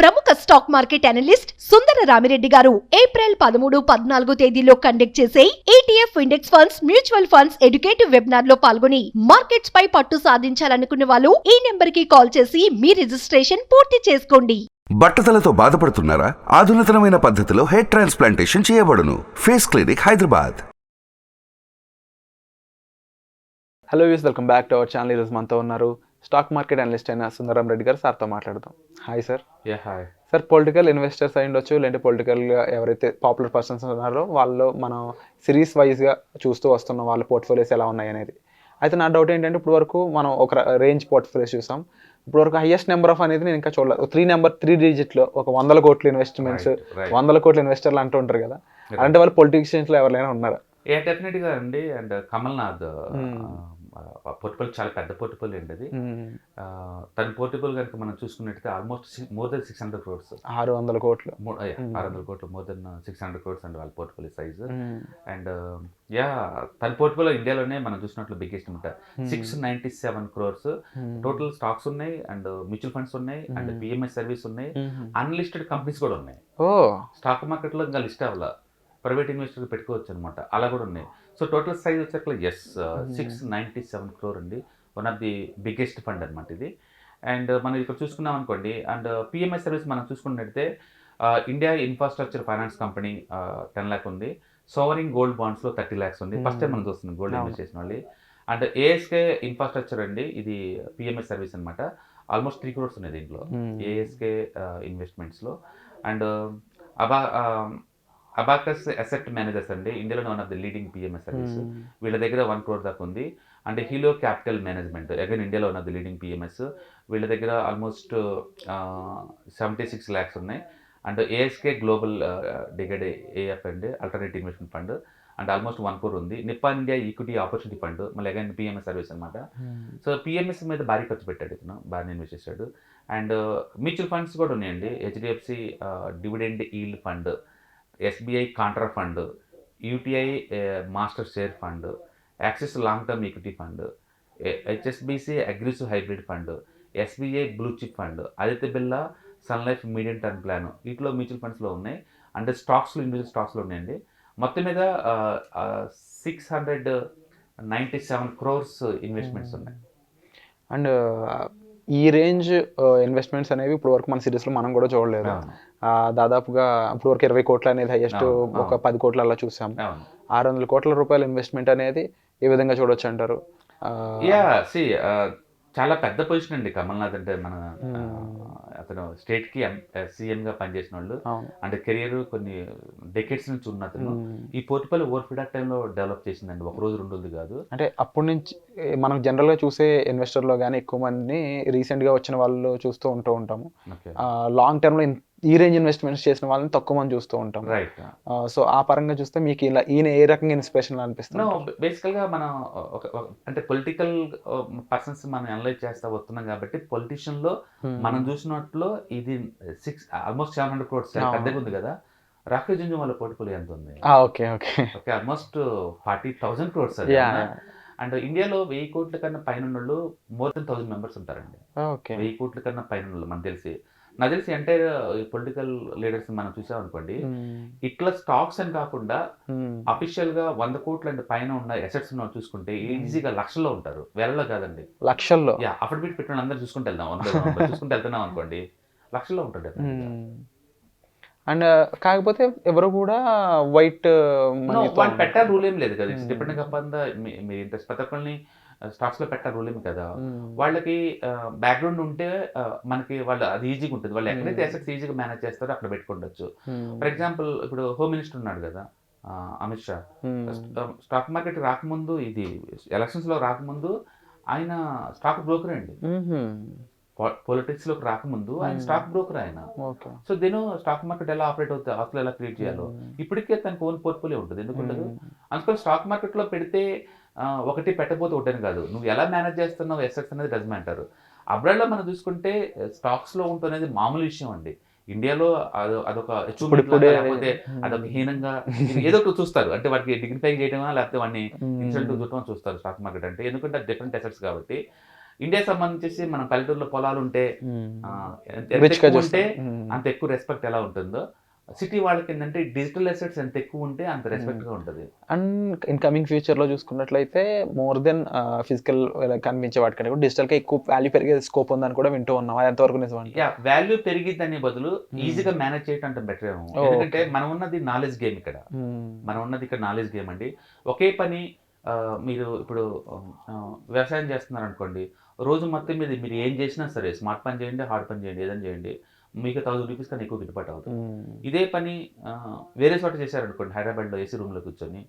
ప్రముఖ stock market analyst సుందర రామిరెడ్డి గారు April 13, 14 తేదీల్లో కండక్ట్ చేసే ETF index funds mutual funds educative webinar లో పాల్గొని మార్కెట్స్ పై పట్టు సాధించాలనుకునే వాళ్ళు ఈ నెంబర్ కి కాల్ చేసి మీ రిజిస్ట్రేషన్ పూర్తి చేసుకోండి. బట్టతలతో బాధపడుతున్నారా? ఆధునితనమైన పద్ధతిలో హెయిర్ ట్రాన్స్ప్లాంటేషన్ చేయబడును. Face clinic, Hyderabad. Hello views, welcome back to our channel. ఈరోజు మనతో ఉన్నారు స్టాక్ మార్కెట్ అనలిస్ట్ అయిన సుందరం రెడ్డి గారు. సార్తో మాట్లాడదాం. Hi sir. Hi sir, political investors అయి ఉండొచ్చు, లేదంటే పొలిటికల్గా ఎవరైతే పాపులర్ పర్సన్స్ ఉన్నారో వాళ్ళు మనం సిరీస్ వైజ్గా చూస్తూ వస్తున్నాం వాళ్ళ పోర్ట్ఫోలియోస్ ఎలా ఉన్నాయి అనేది. అయితే నా డౌట్ ఏంటంటే, ఇప్పుడు వరకు మనం ఒక రేంజ్ పోర్ట్ఫోలియోస్ చూసాం. ఇప్పుడు వరకు హైయెస్ట్ నెంబర్ ఆఫ్ అనేది నేను ఇంకా చూడలేదు. 3 డిజిట్లో ఒక 100 కోట్ల ఇన్వెస్ట్మెంట్స్, 100 కోట్ల ఇన్వెస్టర్లు అంటూ ఉంటారు కదా, అలాంటి వాళ్ళు పొలిటీషియన్స్లో ఎవరైనా ఉన్నారా? డెఫినెట్గా అండి. అండ్ కమల్నాథ్ పోర్ట్ఫోలియో చాలా పెద్ద పోర్ట్ఫోలియో అండి అది. తన పోర్ట్ఫోలియో కనుక మనం చూసుకున్నట్టయితే ఆల్మోస్ట్ మోర్ దెన్ 600 crores, 600 కోట్లు, 600 కోట్లు, మోర్ దెన్ 600 crores అండి వాళ్ళ పోర్ట్ఫోలియో సైజ్. అండ్ తన పోర్ట్ఫోలియో ఇండియాలోనే మనం చూసినట్లు బిగ్గెస్ట్ అనమాట. 697 crores టోటల్ స్టాక్స్ ఉన్నాయి, అండ్ మ్యూచువల్ ఫండ్స్ ఉన్నాయి, అండ్ పిఎంఎస్ సర్వీస్ ఉన్నాయి, అన్లిస్టెడ్ కంపెనీస్ కూడా ఉన్నాయి. స్టాక్ మార్కెట్లో ఇంకా లిస్ట్ అవ్వాల, ప్రైవేట్ ఇన్వెస్టర్ పెట్టుకోవచ్చు అనమాట, అలా కూడా ఉన్నాయి. సో టోటల్ సైజ్ వచ్చేట్లా 697 crore అండి. One of the biggest fund అనమాట ఇది. అండ్ మనం ఇక్కడ చూసుకున్నాం అనుకోండి, అండ్ పిఎంఎస్ సర్వీస్ మనం చూసుకున్నట్టయితే India infrastructure finance company 10 lakh ఉంది. సోవరింగ్ గోల్డ్ బాండ్స్లో 30 lakhs ఉంది. ఫస్ట్ టైం మనం చూస్తున్నాం గోల్డ్ ఇన్వెస్ట్ చేసిన వాళ్ళు. అండ్ ఏఎస్కే ఇన్ఫ్రాస్ట్రక్చర్ అండి, ఇది పిఎంఎస్ సర్వీస్ అనమాట. ఆల్మోస్ట్ 3 crores ఉన్నాయి దీంట్లో ఏఎస్కే ఇన్వెస్ట్మెంట్స్లో. అండ్ అబాకస్ అసెట్ మేనేజర్స్ అండి, ఇండియాలో one of the leading PMS service. వీళ్ళ దగ్గర 1 crore దాకా ఉంది. And Helios capital management, again ఇండియాలో one of the leading PMS. వీళ్ళ దగ్గర ఆల్మోస్ట్ 76 lakhs ఉన్నాయి. అండ్ ఏఎస్కే గ్లోబల్ డిగైడ్ ఏఎఫ్ అండి, alternative investment fund, and almost 1 crore ఉంది. Nippon India equity opportunity fund, మళ్ళీ అగైన్ పిఎంఎస్ సర్వీస్ అనమాట. సో పిఎంఎస్ మీద భారీ ఖర్చు పెట్టాడు ఇతను, బాగా ఇన్వెస్ట్ చేశాడు. అండ్ మ్యూచువల్ ఫండ్స్ కూడా ఉన్నాయండి. HDFC dividend yield fund, SBI contra fund, UTI master share fund, Axis long term equity fund, HSBC aggressive hybrid fund, SBI blue chip fund, Aditya Birla Sun Life medium term plan, వీటిలో mutual ఫండ్స్లో ఉన్నాయి. And స్టాక్స్లో individual స్టాక్స్లో ఉన్నాయండి. మొత్తం మీద 697 crores investments ఉన్నాయి. And ఈ రేంజ్ ఇన్వెస్ట్మెంట్స్ అనేవి ఇప్పుడు వరకు మన సిరీస్లో మనం కూడా చూడలేదు. దాదాపుగా ఇప్పుడు వరకు 20 కోట్ల అనేది హైయెస్ట్, ఒక 10 కోట్ల అలా చూసాం. 600 కోట్ల రూపాయల ఇన్వెస్ట్మెంట్ అనేది ఏ విధంగా చూడొచ్చు అంటారు? చాలా పెద్ద పొజిషన్ అండి కమల్నాథ్ అంటే. మన అతను స్టేట్కి సీఎంగా పనిచేసిన వాళ్ళు, అంటే కెరియర్ కొన్ని డెకేడ్స్ నుంచి ఉన్న అతను ఈ పోర్ట్ఫోలియో ఓవర్ పీరియడ్ ఆఫ్ టైంలో డెవలప్ చేసిందండి, ఒక రోజు 2 రోజులు కాదు. అంటే అప్పటి నుంచి మనం జనరల్గా చూసే ఇన్వెస్టర్లో కానీ ఎక్కువ మందిని రీసెంట్గా వచ్చిన వాళ్ళు చూస్తూ ఉంటాము. లాంగ్ టర్మ్లో ఈ రేంజ్ ఇన్వెస్ట్మెంట్స్ చేసిన వాళ్ళని తక్కువ మంది చూస్తూ ఉంటాం. రైట్. సో ఆ పరంగా చూస్తే మీకు ఇలా ఈయన ఏ రకంగా ఇన్స్పిరేషన్ అనిపిస్తుంది? బేసికల్గా మనం అంటే పొలిటికల్ పర్సన్స్ మనం అనలైజ్ చేస్తా వస్తున్నాం కాబట్టి, పొలిటీషియన్లో మనం చూసినట్లు ఇది ఆల్మోస్ట్ 700 crores పెద్దగా ఉంది కదా. రాకేష్ జుంజున్వాలా పోర్ట్ఫోలియో ఎంత ఉంది? Okay almost 40,000 crores. అండ్ ఇండియాలో 1000 కోట్ల కన్నా పైన వాళ్ళు మోర్ దెన్ 1000 members ఉంటారండి. 1000 కోట్ల కన్నా పైన వాళ్ళు మనకు తెలిసి అంటే పొలిటికల్ లీడర్స్ మనం చూసామనుకోండి, ఇట్లా స్టాక్స్ అని కాకుండా అఫీషియల్ గా 100 కోట్ల అంటే పైన ఉన్న అసెట్స్ చూసుకుంటే ఈజీగా లక్షల్లో ఉంటారు, వేలలో కాదండి, లక్షల్లో. అఫిడవిట్ పెట్టిన అందరూ చూసుకుంటూ వెళ్తున్నాం అనుకోండి, లక్షల్లో ఉంటాడు. అండ్ కాకపోతే ఎవరు కూడా వైట్ వాళ్ళు పెట్టాలి రూల్ ఏం లేదు కదా. It's depending upon the me interest. ప్రతి ఒక్కరిని స్టాక్స్ లో పెట్టాలి రూల్ ఏమి కదా. వాళ్ళకి బ్యాక్గ్రౌండ్ ఉంటే మనకి వాళ్ళు అది ఈజీగా ఉంటుంది. వాళ్ళు ఎక్కడైతే అసెట్స్ ఈజీగా మేనేజ్ చేస్తారో అక్కడ పెట్టుకోవచ్చు. ఫర్ ఎగ్జాంపుల్ ఇప్పుడు హోమ్ మినిస్టర్ ఉన్నాడు కదా, అమిత్ షా. స్టాక్ మార్కెట్ రాకముందు, ఇది ఎలక్షన్స్ లో రాకముందు ఆయన స్టాక్ బ్రోకర్ అండి. పొలిటిక్స్ లోకి రాకముందు ఆయన స్టాక్ బ్రోకర్ ఆయన. సో దీని స్టాక్ మార్కెట్ ఎలా ఆపరేట్ అవుతుంది, అసలు ఎలా క్రియేట్ చేయాలో ఇప్పటికే తనకు ఓన్ పోర్ట్ఫోలియో ఉంటుంది. ఎందుకుండదు? అందుకని స్టాక్ మార్కెట్ లో పెడితే ఒకటి పెట్టకపోతే ఒకటని కాదు, నువ్వు ఎలా మేనేజ్ చేస్తున్నావు ఎసెట్స్ అనేది డజన్ మ్యాటర్. అబ్రాడ్లో మనం చూసుకుంటే స్టాక్స్ లో ఉంటున్నది మామూలు విషయం అండి. ఇండియాలో అదొక లేకపోతే అదొక హీనంగా ఏదో ఒకటి చూస్తారు. అంటే వాటికి డిగ్నిఫై చేయడమా లేకపోతే వాడిని ఇన్సల్ట్ చూడటమా చూస్తారు స్టాక్ మార్కెట్ అంటే. ఎందుకంటే అది డిఫరెంట్ అసెట్స్ కాబట్టి ఇండియా సంబంధించి మనం పల్లెటూరులో పొలాలు ఉంటే ఎంత Rich గా ఎక్కువ ఉంటే చూస్తాం. అంత ఎక్కువ రెస్పెక్ట్ ఎలా ఉంటుందో, సిటీ వాళ్ళకి ఏంటంటే డిజిటల్ అసెట్స్ ఎంత ఎక్కువ ఉంటే అంత రెస్పెక్ట్ గా ఉంటుంది. అండ్ ఇన్ కమింగ్ ఫ్యూచర్లో చూసుకున్నట్లయితే మోర్ దెన్ ఫిజికల్ కనిపించే వాటికంటే కూడా డిజిటల్గా ఎక్కువ వాల్యూ పెరిగే స్కోప్ ఉందని కూడా వింటూ ఉన్నాం. అది ఎంతవరకు నిజం అంటే యా, వాల్యూ పెరిగిద్దనే బదులు ఈజీగా మేనేజ్ చేయటం అంటే బెటర్ ఏమో. Oh, ఎందుకంటే మనం ఉన్నది నాలెడ్జ్ గేమ్ ఇక్కడ. మనం ఉన్నది ఇక్కడ నాలెడ్జ్ గేమ్ అండి. ఒకే పని మీరు ఇప్పుడు వ్యవసాయం చేస్తున్నారు అనుకోండి, రోజు మొత్తం మీద మీరు ఏం చేసినా సరే, స్మార్ట్ పని చేయండి, హార్డ్ పని చేయండి, ఏదైనా చేయండి, మీకు 1000 రూపీస్ కన్నా ఎక్కువ గిట్టుబాటు అవుతుంది. ఇదే పని వేరే చోట చేశారనుకోండి, హైదరాబాద్లో ఏసీ రూమ్లో కూర్చొని,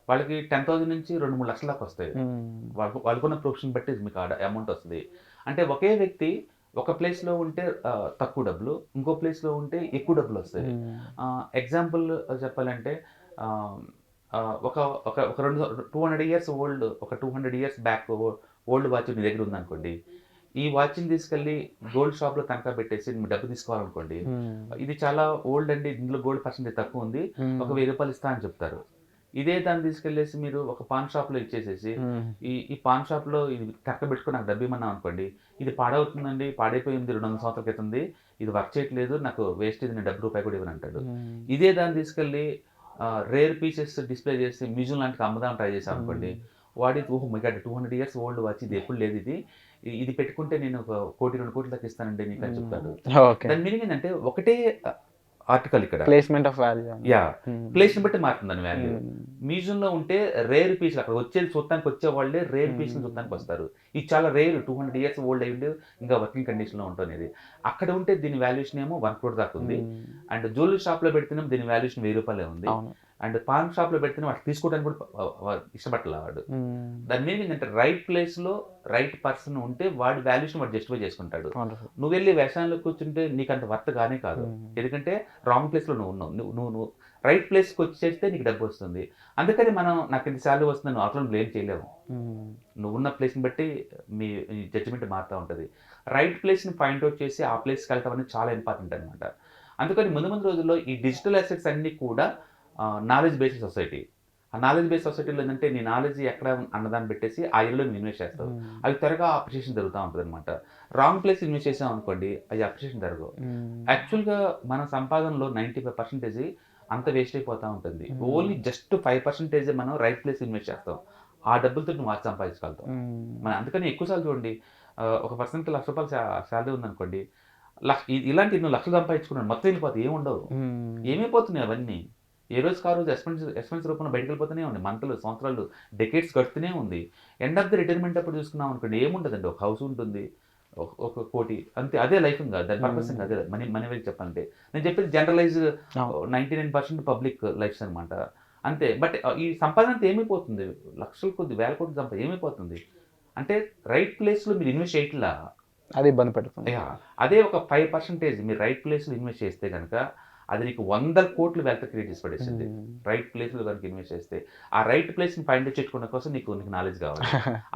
వాళ్ళకి 10,000 నుంచి 2-3 లక్షల దాకా వస్తాయి. వాళ్ళకున్న ప్రొఫెషన్ బట్టి మీకు అమౌంట్ వస్తుంది. అంటే ఒకే వ్యక్తి ఒక ప్లేస్లో ఉంటే తక్కువ డబ్బులు, ఇంకో ప్లేస్లో ఉంటే ఎక్కువ డబ్బులు వస్తాయి. ఎగ్జాంపుల్ చెప్పాలంటే ఒక ఒక ఒక 200 ఇయర్స్ ఓల్డ్, ఒక 200 ఇయర్స్ బ్యాక్ ఓల్డ్ వాచ్ నీ దగ్గర ఉందనుకోండి, ఈ వాచ్ని తీసుకెళ్ళి గోల్డ్ షాప్లో తనఖా పెట్టేసి మీరు డబ్బు తీసుకోవాలనుకోండి, ఇది చాలా ఓల్డ్ అండి, ఇందులో గోల్డ్ పర్సెంటేజ్ తక్కువ ఉంది, ఒక 1000 రూపాయలు ఇస్తా అని చెప్తారు. ఇదే దాన్ని తీసుకెళ్ళేసి మీరు ఒక పాన్ షాప్లో ఇచ్చేసేసి, ఈ పాన్ షాప్లో ఇది తనఖా పెట్టుకుని నాకు డబ్బు ఇమ్మన్నాం అనుకోండి, ఇది పాడవుతుందండి, పాడైపోయింది, 200 సంవత్సరాల క్రితంది, ఇది వర్క్ చేయట్లేదు, నాకు వేస్ట్, ఇది నేను ₹1 కూడా ఇవ్వను అంటాడు. ఇదే దాన్ని తీసుకెళ్ళి రేర్ పీసెస్ డిస్ప్లే చేసి మ్యూజియం లాంటికి అమ్మదాం ట్రై చేసాం అనుకోండి, వాడి ఓహో my God 200 years old watch, ఇది ఎప్పుడు లేదు, ఇది పెట్టుకుంటే నేను 1 కోటి 2 కోట్ల దాకా ఇస్తానండి నీకు అని చెప్తాడు. ఓకే. దాని మీనింగ్ ఏంటంటే ఒకటే ఆర్టికల్ ఇక్కడ placement of value. Yeah, place ని బట్టి మారుతుందని వాల్యూ. మ్యూజియంలో ఉంటే రేర్ పీస్, అక్కడ వచ్చేది చూడటానికి వచ్చే వాళ్ళే రేర్ పీస్ చూడటానికి వస్తారు. ఇది చాలా రేర్, 200 ఇయర్స్ ఓల్డ్ అయ్యి ఉండి ఇంకా వర్కింగ్ కండిషన్ లో ఉంటుంది. అక్కడ ఉంటే దీని వాల్యుయేషన్ ఏమో 1 crore దాకా ఉంది. అండ్ జ్యువెలరీ షాప్ లో పెడితేనే దీని వాల్యుయేషన్ 1000 రూపాయలే ఉంది. అండ్ పాన్ షాప్ లో పెడితేనే వాటి తీసుకోవడానికి కూడా ఇష్టపడలే వాడు. దాని మీనింగ్ ఏంటంటే రైట్ ప్లేస్ లో రైట్ పర్సన్ ఉంటే వాడి వాల్యుయేషన్ వాడు జస్టిఫై చేసుకుంటాడు. నువ్వు వెళ్ళి వ్యవసాయంలో కూర్చుంటే నీకు అంత వర్త్ గానే కాదు, ఎందుకంటే రాంగ్ ప్లేస్ లో నువ్వు ఉన్నావు. నువ్వు రైట్ ప్లేస్కి వచ్చేస్తే నీకు డబ్బు వస్తుంది. అందుకని నాకు ఇంత శాలరీ వస్తుంది, నువ్వు అవసరం బ్లేమ్ చేయలేము. నువ్వు ఉన్న ప్లేస్ని బట్టి మీ జడ్జిమెంట్ మారుతూ ఉంటుంది. రైట్ ప్లేస్ని పాయింట్ అవుట్ చేసి ఆ ప్లేస్కి వెళ్ళటం అనేది చాలా ఇంపార్టెంట్ అనమాట. అందుకని ముందు రోజుల్లో ఈ డిజిటల్ అసెట్స్ అన్నీ కూడా నాలెడ్జ్ బేస్డ్ సొసైటీ. ఆ నాలెడ్జ్ బేస్డ్ సొసైటీలో ఏంటంటే నీ నాలెడ్జ్ ఎక్కడ అన్నదాన్ని పెట్టేసి ఆ ఇల్లు నువ్వు ఇన్వెస్ట్ చేస్తావు, అవి త్వరగా అప్రిషియేషన్ జరుగుతూ ఉంటుంది అనమాట. రాంగ్ ప్లేస్ ఇన్వెస్ట్ చేసాం అనుకోండి, అది అప్రిషియేషన్ జరగవు. యాక్చువల్గా మన సంపాదనలో 95% అంత వేస్ట్ అయిపోతూ ఉంటుంది. ఓన్లీ జస్ట్ 5% మనం రైట్ ప్లేస్ ఇన్వెస్ట్ చేస్తాం, ఆ డబ్బులతో నువ్వు వాచ్ సంపాదించగలుగుతావు. మనం అందుకని ఎక్కువసార్లు చూడండి, ఒక పర్సన్కి ₹1,00,000 శాలరీ ఉందనుకోండి, ఇలాంటి నువ్వు లక్షలు సంపాదించుకున్నాను మొత్తం వెళ్ళిపోతాయి, ఏముండవు, ఏమైపోతున్నాయి అవన్నీ. ఏ రోజుకి ఆ రోజు ఎక్స్పెన్స్ రూపంలో బయటకు వెళ్ళిపోతూనే ఉంది, మంత్లు, సంవత్సరాలు, డెకేడ్స్ గడుతూనే ఉంది. ఎండ్ ఆఫ్ ది రిటైర్మెంట్ అప్పుడు చూసుకున్నాం అనుకోండి, ఏముంటుందండి, ఒక హౌస్ ఉంటుంది, 1 కోటి అంతే, అదే లైఫ్ ఇంకా, దాని పర్పస్ ఇంకా అదే. మనీ వెళ్ళి చెప్పాలంటే నేను చెప్పేది జనరలైజ్ 99% పబ్లిక్ లైఫ్స్ అనమాట, అంతే. బట్ ఈ సంపాదన అంతా ఏమైపోతుంది, లక్షల కొద్ది, వేల కోట్లు ఏమైపోతుంది అంటే రైట్ ప్లేస్లో మీరు ఇన్వెస్ట్ చేయట్లా, అది ఇబ్బంది పెడుతుంది. అదే ఒక 5% మీరు రైట్ ప్లేస్లో ఇన్వెస్ట్ చేస్తే కనుక అది నీకు 100 కోట్లు వెల్త్ క్రియేట్ చేసి పడేసింది. రైట్ ప్లేస్లో కనుక ఇన్వెస్ట్ చేస్తే ఆ రైట్ ప్లేస్ని ఫైండ్ అవుట్ చేసుకోవడం కోసం నీకు నాలెడ్జ్ కావాలి.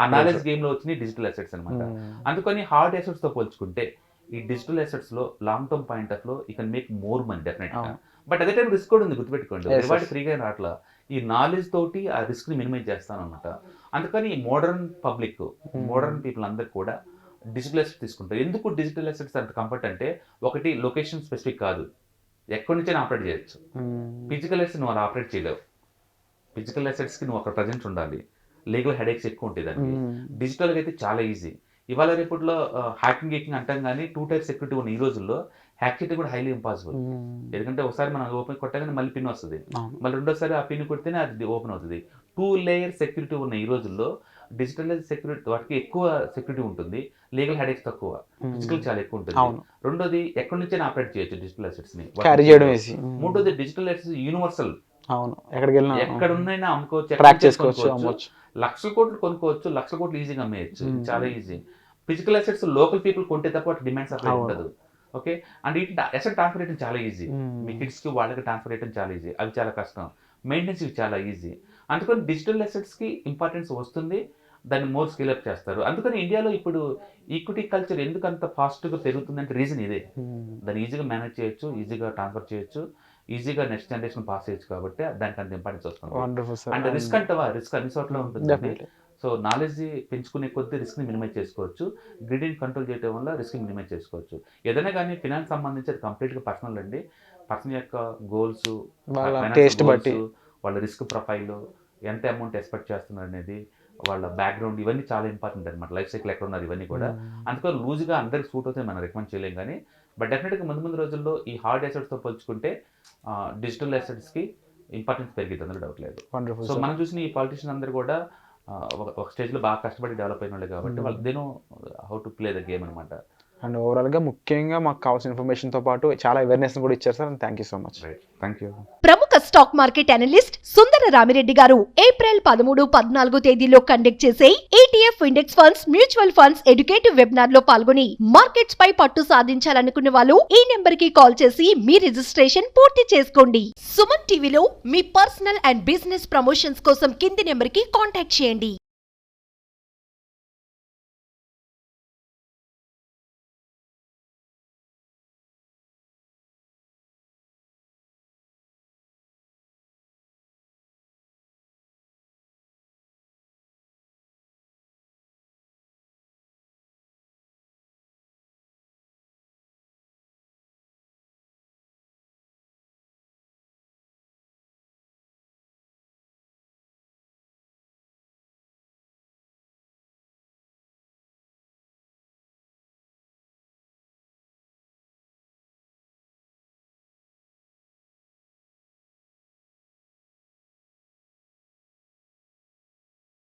ఆ నాలెడ్జ్ గేమ్లో వచ్చినాయి డిజిటల్ అసెట్స్ అనమాట. అందుకని హార్డ్ అసెట్స్తో పోల్చుకుంటే ఈ డిజిటల్ అసెట్స్లో లాంగ్ టర్మ్ పాయింట్ ఆఫ్ లో you can make more money డెఫినెట్గా. బట్ అదే టైం రిస్క్ కూడా ఉంది, గుర్తుపెట్టుకోండి. రివార్డ్ ఫ్రీగా రావట్లా, ఈ నాలెడ్జ్ తోటి ఆ రిస్క్ని మినిమైజ్ చేస్తాను అనమాట. అందుకని మోడర్న్ పబ్లిక్, మోడర్న్ పీపుల్ అందరు కూడా డిజిటల్ అసెట్స్ తీసుకుంటారు. ఎందుకు డిజిటల్ అసెట్స్ అంత కంఫర్ట్ అంటే, ఒకటి లొకేషన్ స్పెసిఫిక్ కాదు, ఎక్కడి నుంచైనా ఆపరేట్ చేయొచ్చు. ఫిజికల్ అసెట్స్ నువ్వు అలా ఆపరేట్ చేయలేవు. ఫిజికల్ అసెట్స్కి నువ్వు అక్కడ ప్రజెంట్ ఉండాలి, లీగల్ హెడేక్స్ ఎక్కువ ఉంటాయి దానికి. డిజిటల్గా అయితే చాలా ఈజీ. ఇవాళ రేపట్లో హ్యాకింగ్ అంటాం కానీ 2 టైర్ సెక్యూరిటీ ఉన్న ఈ రోజుల్లో హ్యాక్ చేయడం కూడా హైలీ ఇంపాసిబుల్. ఎందుకంటే ఒకసారి మనం ఓపెన్ కొట్టగానే మళ్ళీ పిన్ వస్తుంది, మళ్ళీ రెండోసారి ఆ పిన్ కొడితేనే అది ఓపెన్ అవుతుంది. 2 లేయర్ సెక్యూరిటీ ఉన్న ఈ రోజుల్లో డిజిటల్ సెక్యూరిటీ వాటికి ఎక్కువ సెక్యూరిటీ ఉంటుంది, లీగల్ హెడేక్స్ తక్కువ, ఫిజికల్ చాలా ఎక్కువ ఉంటుంది. రెండోది ఎక్కడి నుంచైనా ఆపరేట్ చేయొచ్చు డిజిటల్ అసెట్స్ ని. మూడోది డిజిటల్ అసెట్స్ యూనివర్సల్, ఎక్కడున్నైనా అమ్ముకోవచ్చు, ట్రాక్ చేసుకోవచ్చు, లక్షల కోట్లు కొనుక్కోవచ్చు, లక్షల కోట్లు ఈజీగా అమ్మేయచ్చు, చాలా easy. Physical assets local people కొంటే తప్ప డిమాండ్ సప్లై ఉండదు. ఓకే, అండ్ ఇటు అసెట్ ట్రాన్స్ఫర్ చేయడం చాలా ఈజీ, మీ కిడ్స్కి వాళ్ళకి ట్రాన్స్ఫర్ చేయడం చాలా ఈజీ, అవి చాలా కష్టం. మెయింటెనెన్స్ ఇవి చాలా ఈజీ. అందుకని డిజిటల్ అసెట్స్కి ఇంపార్టెన్స్ వస్తుంది, దాన్ని మోర్ స్కేల్ అప్ చేస్తారు. అందుకని ఇండియాలో ఇప్పుడు ఈక్విటీ కల్చర్ ఎందుకు అంత ఫాస్ట్గా పెరుగుతుందంటే రీజన్ ఇదే. దాన్ని ఈజీగా మేనేజ్ చేయొచ్చు, ఈజీగా ట్రాన్స్ఫర్ చేయొచ్చు, ఈజీగా నెక్స్ట్ జనరేషన్ పాస్ చేయొచ్చు, కాబట్టి దానికి అంత ఇంపార్టెన్స్ వస్తుంది. అండ్ రిస్క్ అంటవా, రిస్క్ అన్ని చోట్ల ఉంటుంది. సో నాలెడ్జ్ పెంచుకునే కొద్దీ రిస్క్ని మినిమైజ్ చేసుకోవచ్చు, గ్రీడీని కంట్రోల్ చేయడం వల్ల రిస్క్ మినిమైజ్ చేసుకోవచ్చు. ఏదైనా కానీ ఫినాన్స్ సంబంధించి అది కంప్లీట్గా పర్సనల్ అండి. పర్సన్ యొక్క గోల్స్, వాళ్ళ taste బట్టి. వాళ్ళ రిస్క్ ప్రొఫైల్, ఎంత అమౌంట్ ఎక్స్పెక్ట్ చేస్తున్నారు అనేది, వాళ్ళ బ్యాక్గ్రౌండ్, ఇవన్నీ చాలా ఇంపార్టెంట్ అనమాట. లైఫ్ సైకిల్ ఎక్కడ ఉన్నారు ఇవన్నీ కూడా. అందుకని లూజ్గా అందరికి సూట్ అవుతాయి మనం రికమెండ్ చేయలేం. కానీ బట్ డెఫినెట్గా ముందు రోజుల్లో ఈ హార్డ్ అసెట్స్తో పోల్చుకుంటే డిజిటల్ అసెట్స్కి ఇంపార్టెన్స్ పెరిగింది, అందులో డౌట్ లేదు. వండర్ఫుల్ సో మనం చూసిన ఈ పాలిటిషియన్ అందరూ కూడా ఒక స్టేజ్లో బాగా కష్టపడి డెవలప్ అయిన వాళ్ళు కాబట్టి వాళ్ళు they know how to play the game అనమాట. అండ్ ఓవరాల్గా ముఖ్యంగా మాకు కావాల్సిన ఇన్ఫర్మేషన్తో పాటు చాలా అవేర్నెస్ కూడా ఇచ్చారు sir. Thank you so much. Right, thank you. ప్రముఖ స్టాక్ మార్కెట్ అనలిస్ట్ సుందర రామిరెడ్డి గారు ఏప్రిల్ 13, 14 తేదీల్లో కండక్ట్ చేసే ETF index funds mutual funds educative webinar లో పాల్గొని మార్కెట్స్ పై పట్టు సాధించాలనుకునే వాళ్ళు ఈ నెంబర్ కి కాల్ చేసి మీ రిజిస్ట్రేషన్ పూర్తి చేసుకోండి. సుమన్ టీవీలో మీ పర్సనల్ అండ్ బిజినెస్ ప్రమోషన్స్ కోసం కింది నెంబర్ కి కాంటాక్ట్ చేయండి.